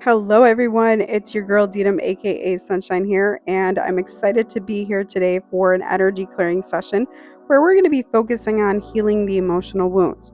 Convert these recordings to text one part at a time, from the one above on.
Hello, everyone. It's your girl Deedam, aka Sunshine, here, and I'm excited to be here today for an energy clearing session where we're going to be focusing on healing the emotional wounds.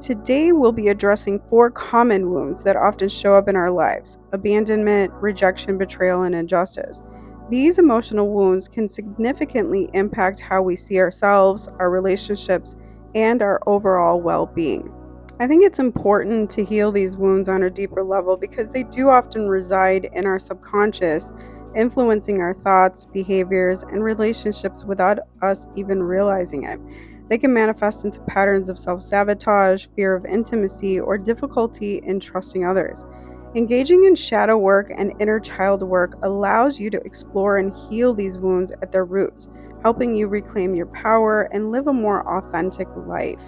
Today, we'll be addressing 4 common wounds that often show up in our lives: abandonment, rejection, betrayal, and injustice. These emotional wounds can significantly impact how we see ourselves, our relationships, and our overall well being. I think it's important to heal these wounds on a deeper level because they do often reside in our subconscious, influencing our thoughts, behaviors, and relationships without us even realizing it. They can manifest into patterns of self sabotage, fear of intimacy, or difficulty in trusting others. Engaging in shadow work and inner child work allows you to explore and heal these wounds at their roots, helping you reclaim your power and live a more authentic life.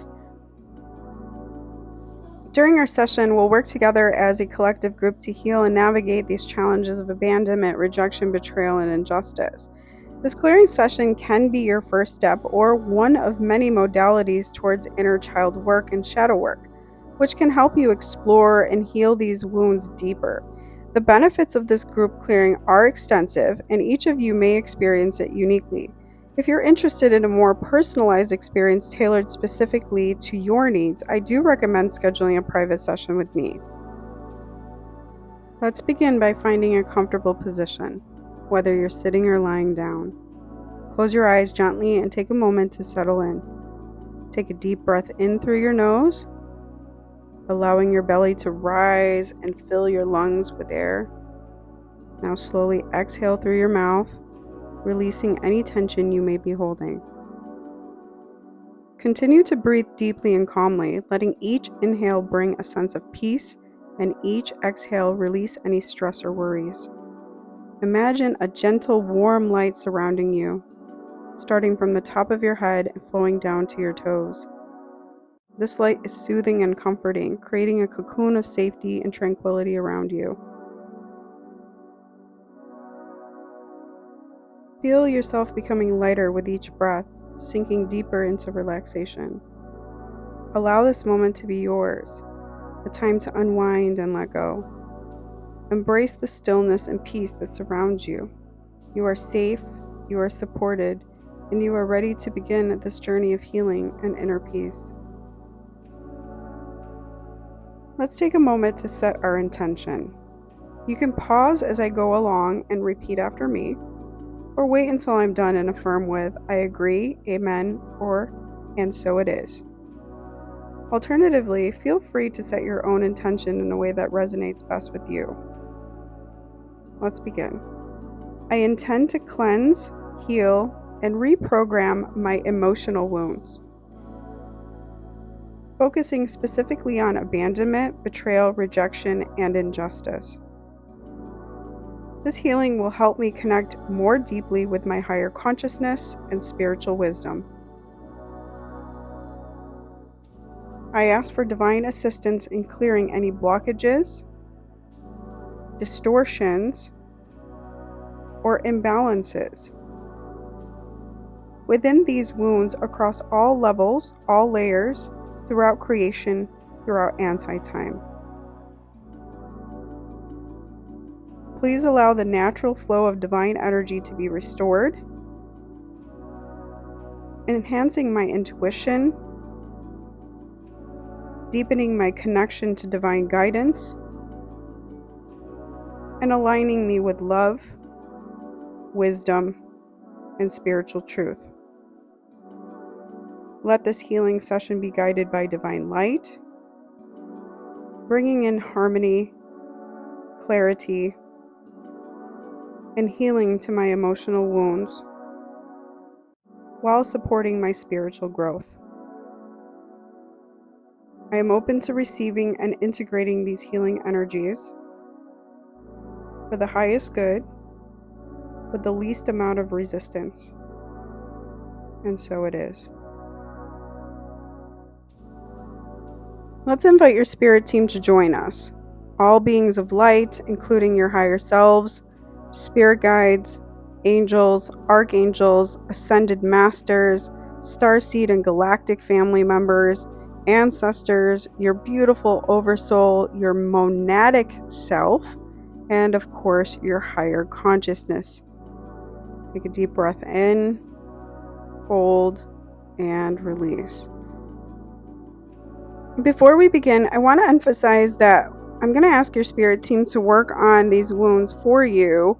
During our session, we'll work together as a collective group to heal and navigate these challenges of abandonment, rejection, betrayal, and injustice. This clearing session can be your first step or one of many modalities towards inner child work and shadow work, which can help you explore and heal these wounds deeper. The benefits of this group clearing are extensive, and each of you may experience it uniquely. If you're interested in a more personalized experience tailored specifically to your needs, I do recommend scheduling a private session with me. Let's begin by finding a comfortable position, whether you're sitting or lying down. Close your eyes gently and take a moment to settle in. Take a deep breath in through your nose, allowing your belly to rise and fill your lungs with air. Now slowly exhale through your mouth, releasing any tension you may be holding. Continue to breathe deeply and calmly, letting each inhale bring a sense of peace and each exhale release any stress or worries. Imagine a gentle, warm light surrounding you, starting from the top of your head and flowing down to your toes. This light is soothing and comforting, creating a cocoon of safety and tranquility around you. Feel yourself becoming lighter with each breath, sinking deeper into relaxation. Allow this moment to be yours, a time to unwind and let go. Embrace the stillness and peace that surrounds you. You are safe, you are supported, and you are ready to begin this journey of healing and inner peace. Let's take a moment to set our intention. You can pause as I go along and repeat after me, or wait until I'm done and affirm with, "I agree, amen," or "and so it is." Alternatively, feel free to set your own intention in a way that resonates best with you. Let's begin. I intend to cleanse, heal, and reprogram my emotional wounds, focusing specifically on abandonment, betrayal, rejection, and injustice. This healing will help me connect more deeply with my higher consciousness and spiritual wisdom. I ask for divine assistance in clearing any blockages, distortions, or imbalances within these wounds across all levels, all layers, throughout creation, throughout anti-time. Please allow the natural flow of divine energy to be restored, enhancing my intuition, deepening my connection to divine guidance, and aligning me with love, wisdom, and spiritual truth. Let this healing session be guided by divine light, bringing in harmony, clarity, and healing to my emotional wounds while supporting my spiritual growth. I am open to receiving and integrating these healing energies for the highest good with the least amount of resistance. And so it is. Let's invite your spirit team to join us. All beings of light, including your higher selves, spirit guides, angels, archangels, ascended masters, starseed and galactic family members, ancestors, your beautiful oversoul, your monadic self, and of course, your higher consciousness. Take a deep breath in, hold, and release. Before we begin, I want to emphasize that I'm going to ask your spirit team to work on these wounds for you,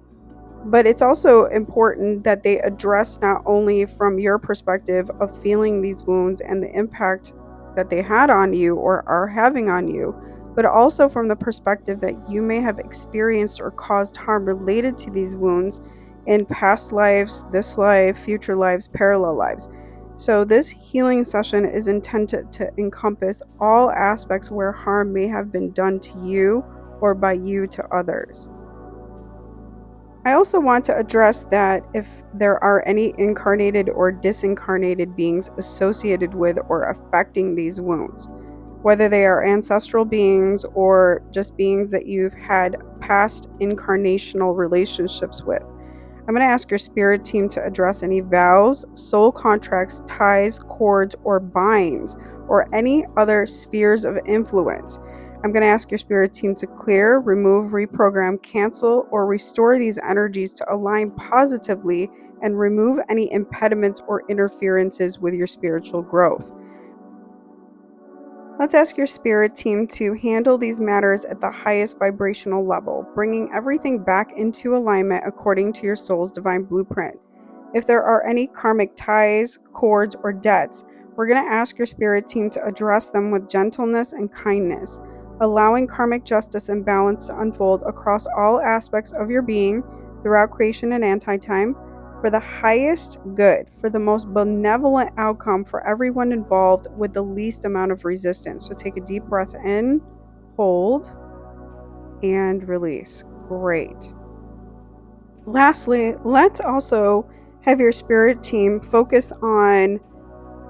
but it's also important that they address not only from your perspective of feeling these wounds and the impact that they had on you or are having on you, but also from the perspective that you may have experienced or caused harm related to these wounds in past lives, this life, future lives, parallel lives. So, this healing session is intended to encompass all aspects where harm may have been done to you or by you to others. I also want to address that if there are any incarnated or disincarnated beings associated with or affecting these wounds, whether they are ancestral beings or just beings that you've had past incarnational relationships with. I'm going to ask your spirit team to address any vows, soul contracts, ties, cords, or binds, or any other spheres of influence. I'm going to ask your spirit team to clear, remove, reprogram, cancel, or restore these energies to align positively and remove any impediments or interferences with your spiritual growth. Let's ask your spirit team to handle these matters at the highest vibrational level, bringing everything back into alignment according to your soul's divine blueprint. If there are any karmic ties, cords, or debts, we're going to ask your spirit team to address them with gentleness and kindness, allowing karmic justice and balance to unfold across all aspects of your being throughout creation and anti-time, for the highest good, for the most benevolent outcome for everyone involved with the least amount of resistance. So take a deep breath in, hold, and release. Great. Lastly, let's also have your spirit team focus on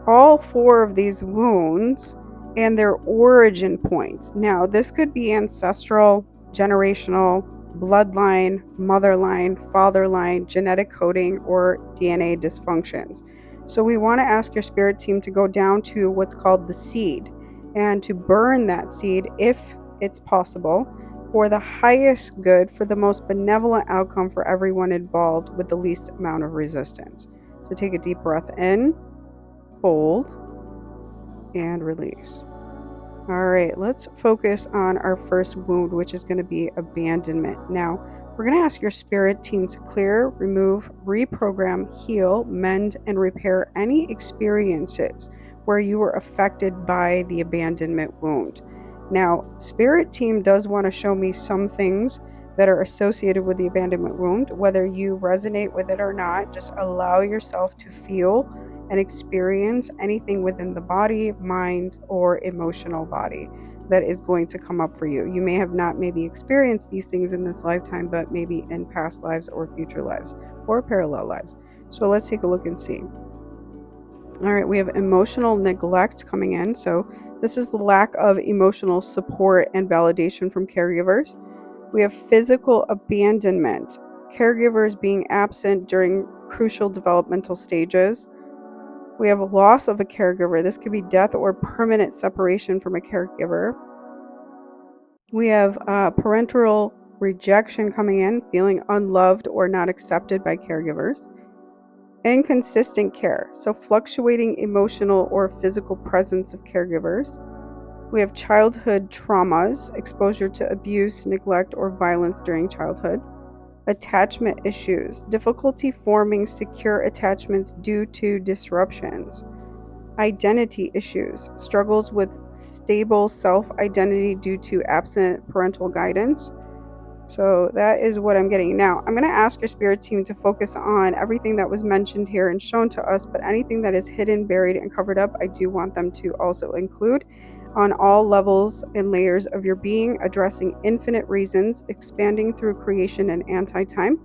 all 4 of these wounds and their origin points. Now, this could be ancestral, generational, bloodline, motherline, fatherline, genetic coding, or DNA dysfunctions. So we want to ask your spirit team to go down to what's called the seed and to burn that seed if it's possible for the highest good, for the most benevolent outcome for everyone involved with the least amount of resistance. So take a deep breath in, hold, and release. All right, let's focus on our first wound, which is going to be abandonment. Now, we're going to ask your spirit team to clear, remove, reprogram, heal, mend, and repair any experiences where you were affected by the abandonment wound. Now, spirit team does want to show me some things that are associated with the abandonment wound. Whether you resonate with it or not, just allow yourself to feel and experience anything within the body, mind, or emotional body that is going to come up for you. You may have not maybe experienced these things in this lifetime, but maybe in past lives or future lives or parallel lives. So let's take a look and see. All right, we have emotional neglect coming in. So this is the lack of emotional support and validation from caregivers. We have physical abandonment, caregivers being absent during crucial developmental stages. We have a loss of a caregiver. This could be death or permanent separation from a caregiver. We have parental rejection coming in, feeling unloved or not accepted by caregivers. Inconsistent care, so fluctuating emotional or physical presence of caregivers. We have childhood traumas, exposure to abuse, neglect, or violence during childhood. Attachment issues, difficulty forming secure attachments due to disruptions. Identity issues, struggles with stable self-identity due to absent parental guidance. So that is what I'm getting. Now, I'm going to ask your spirit team to focus on everything that was mentioned here and shown to us, but anything that is hidden, buried, and covered up, I do want them to also include on all levels and layers of your being, addressing infinite reasons, expanding through creation and anti-time,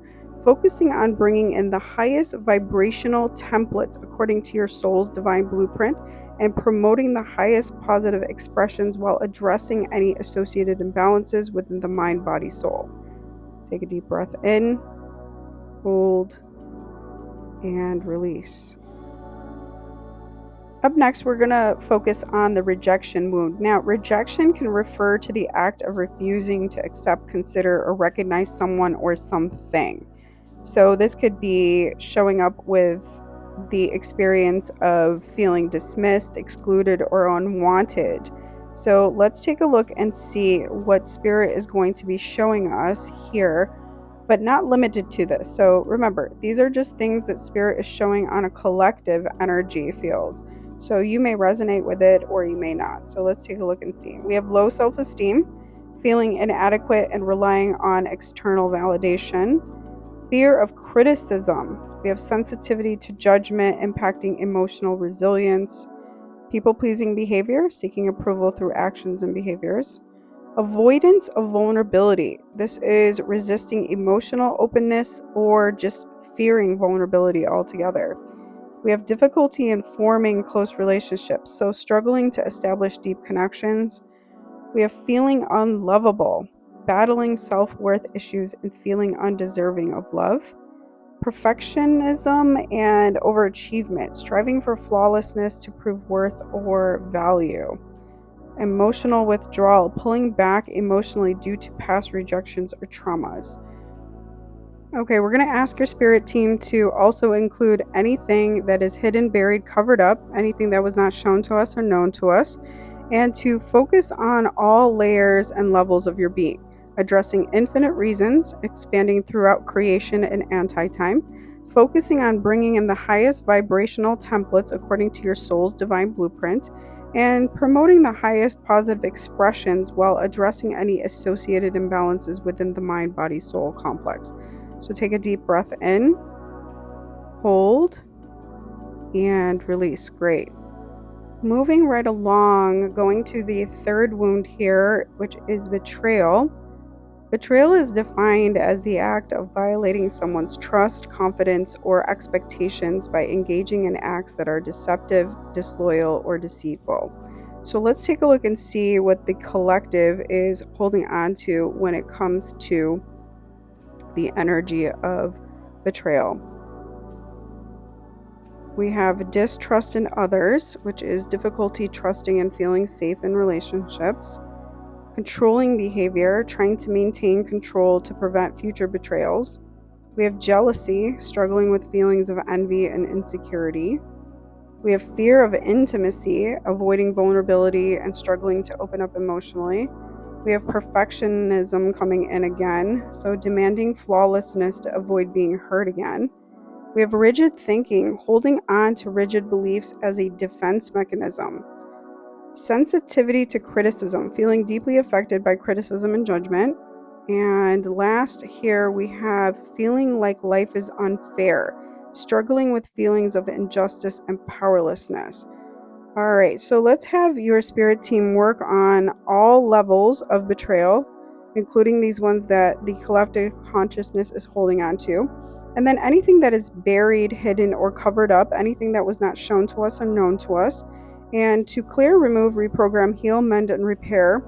focusing on bringing in the highest vibrational templates according to your soul's divine blueprint, and promoting the highest positive expressions while addressing any associated imbalances within the mind, body, soul. Take a deep breath in, hold, and release. Up next, we're going to focus on the rejection wound. Now, rejection can refer to the act of refusing to accept, consider, or recognize someone or something. So this could be showing up with the experience of feeling dismissed, excluded, or unwanted. So let's take a look and see what Spirit is going to be showing us here, but not limited to this. So remember, these are just things that Spirit is showing on a collective energy field. So you may resonate with it or you may not. So let's take a look and see. We have low self-esteem, feeling inadequate and relying on external validation. Fear of criticism. We have sensitivity to judgment, impacting emotional resilience. People-pleasing behavior, seeking approval through actions and behaviors. Avoidance of vulnerability. This is resisting emotional openness or just fearing vulnerability altogether. We have difficulty in forming close relationships, so struggling to establish deep connections. We have feeling unlovable, battling self-worth issues and feeling undeserving of love. Perfectionism and overachievement, striving for flawlessness to prove worth or value. Emotional withdrawal, pulling back emotionally due to past rejections or traumas. Okay, we're going to ask your spirit team to also include anything that is hidden, buried, covered up, anything that was not shown to us or known to us, and to focus on all layers and levels of your being, addressing infinite reasons, expanding throughout creation and anti-time, focusing on bringing in the highest vibrational templates according to your soul's divine blueprint, and promoting the highest positive expressions while addressing any associated imbalances within the mind-body-soul complex. So take a deep breath in, hold, and release. Great. Moving right along, going to the third wound here, which is betrayal. Betrayal is defined as the act of violating someone's trust, confidence, or expectations by engaging in acts that are deceptive, disloyal, or deceitful. So let's take a look and see what the collective is holding on to when it comes to the energy of betrayal. We have distrust in others, which is difficulty trusting and feeling safe in relationships. Controlling behavior, trying to maintain control to prevent future betrayals. We have jealousy, struggling with feelings of envy and insecurity. We have fear of intimacy, avoiding vulnerability and struggling to open up emotionally. We have perfectionism coming in again, so demanding flawlessness to avoid being hurt again. We have rigid thinking, holding on to rigid beliefs as a defense mechanism. Sensitivity to criticism, feeling deeply affected by criticism and judgment. And last here we have feeling like life is unfair, struggling with feelings of injustice and powerlessness. All right, so let's have your spirit team work on all levels of betrayal, including these ones that the collective consciousness is holding on to. And then anything that is buried, hidden, or covered up, anything that was not shown to us or known to us. And to clear, remove, reprogram, heal, mend, and repair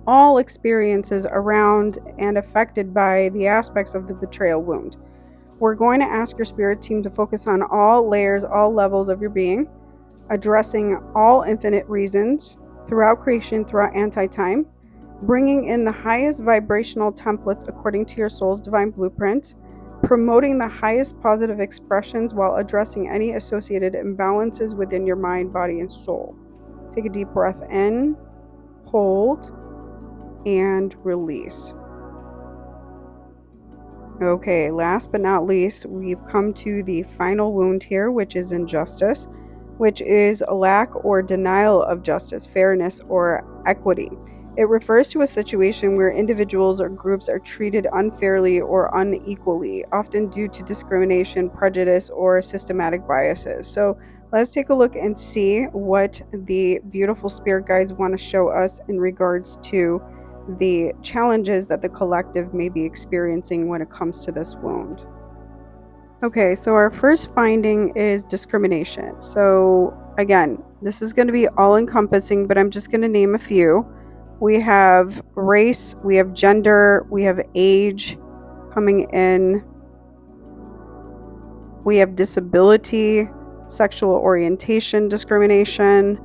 all experiences around and affected by the aspects of the betrayal wound. We're going to ask your spirit team to focus on all layers, all levels of your being, addressing all infinite reasons throughout creation, throughout anti-time, bringing in the highest vibrational templates according to your soul's divine blueprint, promoting the highest positive expressions while addressing any associated imbalances within your mind, body, and soul. Take a deep breath in, hold, and release. Okay, last but not least, we've come to the final wound here, which is injustice, which is a lack or denial of justice, fairness, or equity. It refers to a situation where individuals or groups are treated unfairly or unequally, often due to discrimination, prejudice, or systematic biases. So let's take a look and see what the beautiful spirit guides want to show us in regards to the challenges that the collective may be experiencing when it comes to this wound. Okay, so our first finding is discrimination. So again, this is going to be all encompassing, but I'm just going to name a few. We have race, we have gender, we have age coming in, we have disability, sexual orientation discrimination,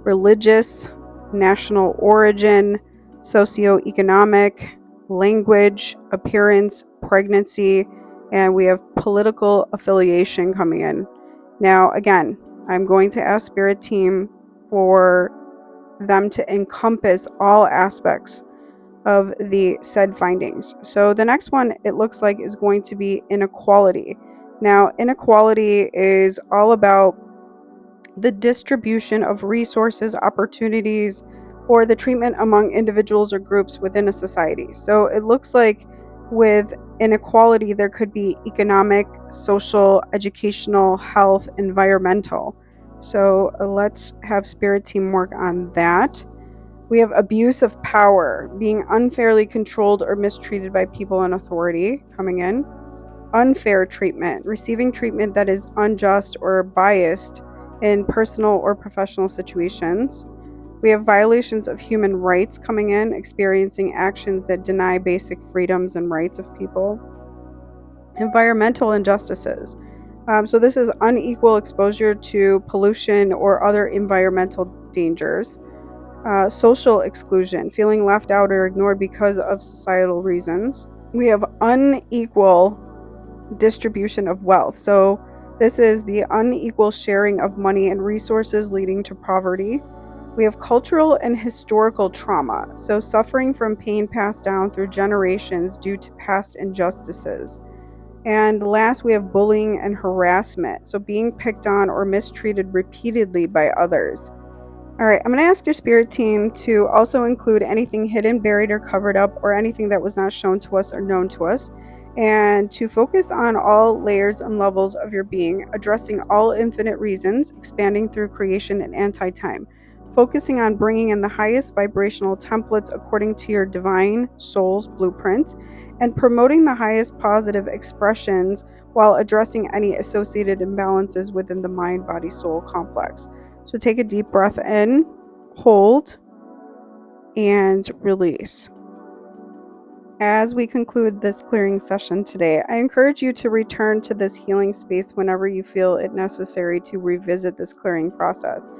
religious, national origin, socioeconomic, language, appearance, pregnancy, and we have political affiliation coming in. Now, again, I'm going to ask Spirit Team for them to encompass all aspects of the said findings. So the next one, it looks like, is going to be inequality. Now, inequality is all about the distribution of resources, opportunities, or the treatment among individuals or groups within a society. So it looks like with inequality, there could be economic, social, educational, health, environmental. So let's have Spirit Team work on that. We have abuse of power, being unfairly controlled or mistreated by people in authority coming in. Unfair treatment, receiving treatment that is unjust or biased in personal or professional situations. We have violations of human rights coming in, experiencing actions that deny basic freedoms and rights of people. Environmental injustices. So this is unequal exposure to pollution or other environmental dangers. Social exclusion, feeling left out or ignored because of societal reasons. We have unequal distribution of wealth. So this is the unequal sharing of money and resources leading to poverty. We have cultural and historical trauma. So suffering from pain passed down through generations due to past injustices. And last, we have bullying and harassment. So being picked on or mistreated repeatedly by others. All right, I'm going to ask your spirit team to also include anything hidden, buried, or covered up, or anything that was not shown to us or known to us, and to focus on all layers and levels of your being, addressing all infinite reasons, expanding through creation and anti-time, focusing on bringing in the highest vibrational templates according to your divine soul's blueprint, and promoting the highest positive expressions while addressing any associated imbalances within the mind-body-soul complex. So take a deep breath in, hold, and release. As we conclude this clearing session today, I encourage you to return to this healing space whenever you feel it necessary to revisit this clearing process.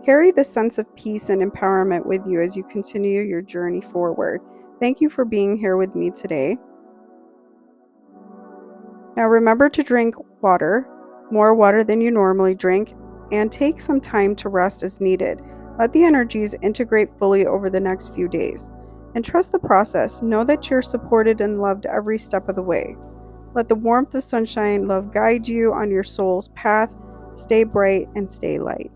Carry this sense of peace and empowerment with you as you continue your journey forward. Thank you for being here with me today. Now remember to drink water, more water than you normally drink, and take some time to rest as needed. Let the energies integrate fully over the next few days. And trust the process. Know that you're supported and loved every step of the way. Let the warmth of sunshine love guide you on your soul's path. Stay bright and stay light.